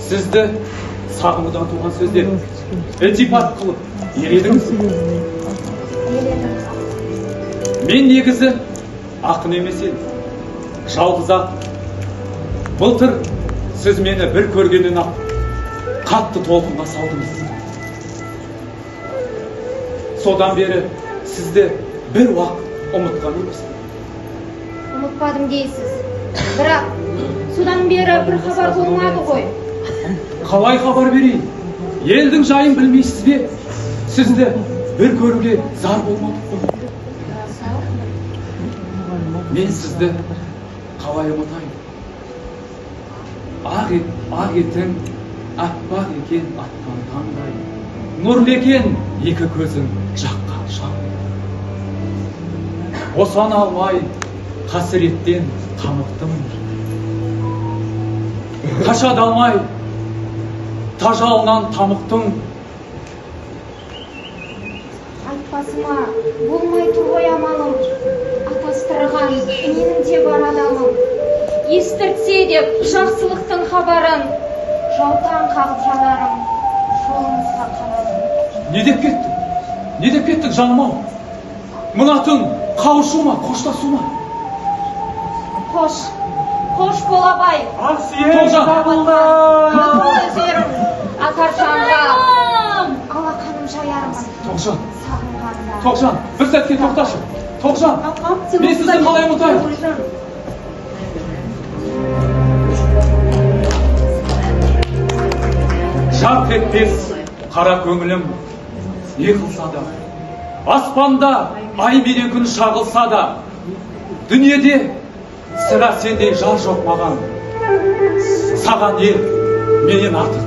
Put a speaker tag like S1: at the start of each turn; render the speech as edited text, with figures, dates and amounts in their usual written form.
S1: сізді сағынудан туған сөздер ілтипат қылып еледіңіз. Мен негізі ақын емес едім, жалғыз ақ. Былтыр сіз мені бір көргеннен ақ қатты толқынға салдыңыз. Содан бері сізді бір уақ ұмытқан емеспін.
S2: Ұмытпадым дейсіз. Бірақ содан бері бір хабар болмады ғой.
S1: Қалай хабар берейін? Елдің жайын білмейсіз бе? Сізді бір көруге зар болмадық қой. Мен сізді қалай ұмытайын? Ақ етің аппақ екен атқан таңдай, нұрлы екен екі көзің жаққан шам. Босана алмай қасіреттен тамықтым, қаша алмай тажалынан тамықтым.
S2: Айтпасыма болмай тұр ғой амалым, атастырған менің де бар адамым. Естіртсе деп жақсылықтың хабарын, жаутан қағып жанарым, жолыңызға қанатым.
S1: Не деп кеттің? Не деп кеттің жаным-ау? Мына түн қауышу ма, қоштасу ма?
S2: Қош бол абай.
S1: Тоғжан!
S2: Өздерім атар жанға алақаным жаярмын.
S1: Тоғжан!
S2: Сағынғанда.
S1: Тоғжан! Бір сәтке тоқташы! Тоғжан! Мен сізді қалай ұмытайын? Жарқ етпес қара көңілім не қылса да, аспанда ай менен күн шағылса да, дүниеде сірә сендей жар жоқ маған. Саған ел менен артық